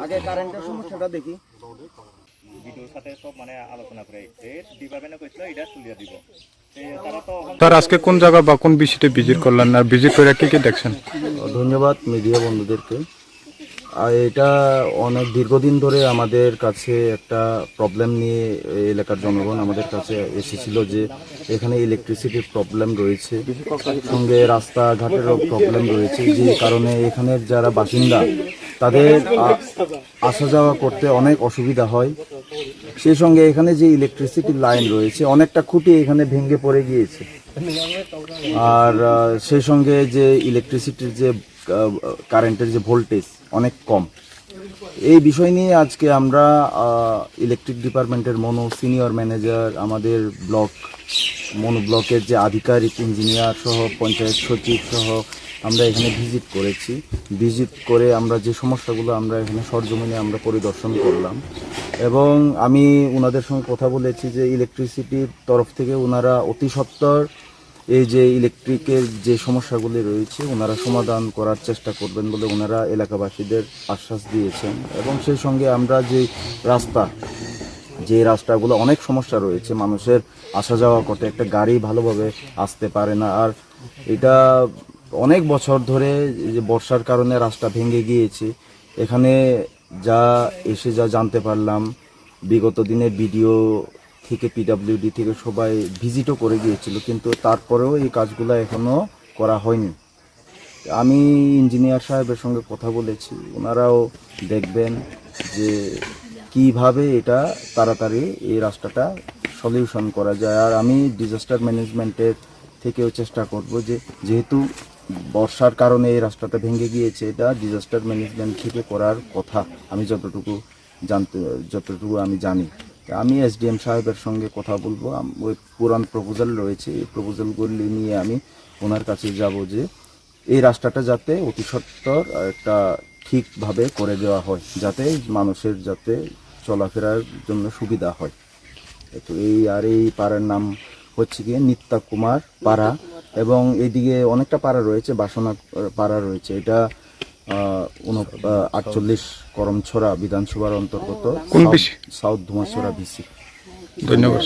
আগে কারেন্টের সমস্যাটা দেখি। ভিডিওর সাথে সব মানে আলোচনা করে ডিপার্টমেন্টে কইছিল এটা তুলিয়া দিব। তার আজকে কোন জায়গা বা কোন বিষয়টা ভিজিট করলেন আর ভিজিট করে কি কি দেখছেন? ধন্যবাদ মিডিয়া বন্ধুদেরকে। এটা অনেক দীর্ঘদিন ধরে আমাদের কাছে একটা প্রবলেম নিয়ে এলাকার জনগণ আমাদের কাছে এসেছিল যে এখানে ইলেকট্রিসিটির প্রবলেম রয়েছে, সঙ্গে রাস্তাঘাটেরও প্রবলেম রয়েছে, যে কারণে এখানের যারা বাসিন্দা তাদের আসা যাওয়া করতে অনেক অসুবিধা হয়। সেই সঙ্গে এখানে যে ইলেকট্রিসিটির লাইন রয়েছে অনেকটা খুঁটি এখানে ভেঙে পড়ে গিয়েছে, আর সেই সঙ্গে যে ইলেকট্রিসিটির যে কারেন্টের যে ভোল্টেজ অনেক কম। এই বিষয় নিয়ে আজকে আমরা ইলেকট্রিক ডিপার্টমেন্টের সিনিয়র ম্যানেজার, আমাদের মনো ব্লকের যে আধিকারিক, ইঞ্জিনিয়ার সহ পঞ্চায়েত সচিব সহ আমরা এখানে ভিজিট করেছি। ভিজিট করে আমরা যে সমস্যাগুলো আমরা এখানে সরজমিনে আমরা পরিদর্শন করলাম, এবং আমি ওনাদের সঙ্গে কথা বলেছি যে ইলেকট্রিসিটির তরফ থেকে ওনারা অতি সত্বর এই যে ইলেকট্রিকের যে সমস্যাগুলি রয়েছে ওনারা সমাধান করার চেষ্টা করবেন বলে ওনারা এলাকাবাসীদের আশ্বাস দিয়েছেন। এবং সেই সঙ্গে আমরা যে রাস্তাগুলো অনেক সমস্যা রয়েছে, মানুষের আসা যাওয়া করতে একটা গাড়ি ভালোভাবে আসতে পারে না, আর এটা অনেক বছর ধরে যে বর্ষার কারণে রাস্তা ভেঙে গিয়েছে। এখানে যা জানতে পারলাম, বিগত দিনে ভিডিও থেকে পিডব্লিউডি থেকে সবাই ভিজিটও করে গিয়েছিল, কিন্তু তারপরেও এই কাজগুলো এখনও করা হয়নি। আমি ইঞ্জিনিয়ার সাহেবের সঙ্গে কথা বলেছি, ওনারাও দেখবেন যে কিভাবে এটা তাড়াতাড়ি এই রাস্তাটা সলিউশন করা যায়। আর আমি ডিজাস্টার ম্যানেজমেন্টের থেকেও চেষ্টা করব যে যেহেতু বর্ষার কারণে এই রাস্তাটা ভেঙে গিয়েছে, এটা ডিজাস্টার ম্যানেজমেন্ট থেকে করার কথা আমি যতটুকু আমি জানি। আমি এসডিএম সাহেবের সঙ্গে কথা বলবো, ওই পুরান প্রপোজাল রয়েছে, এই প্রপোজালগুলি নিয়ে আমি ওনার কাছে যাব যে এই রাস্তাটা যাতে অতি সত্বর একটা ঠিকভাবে করে দেওয়া হয়, যাতে মানুষের চলাফেরার জন্য সুবিধা হয়। তো এই পাড়ার নাম হচ্ছে গিয়ে নিত্যা কুমার পাড়া, এবং এইদিকে অনেকটা পাড়া রয়েছে, বাসনা পাড়া রয়েছে। এটা 48 করমছড়া বিধানসভার অন্তর্গত সাউথ ধুমাছড়া ভিসি। ধন্যবাদ।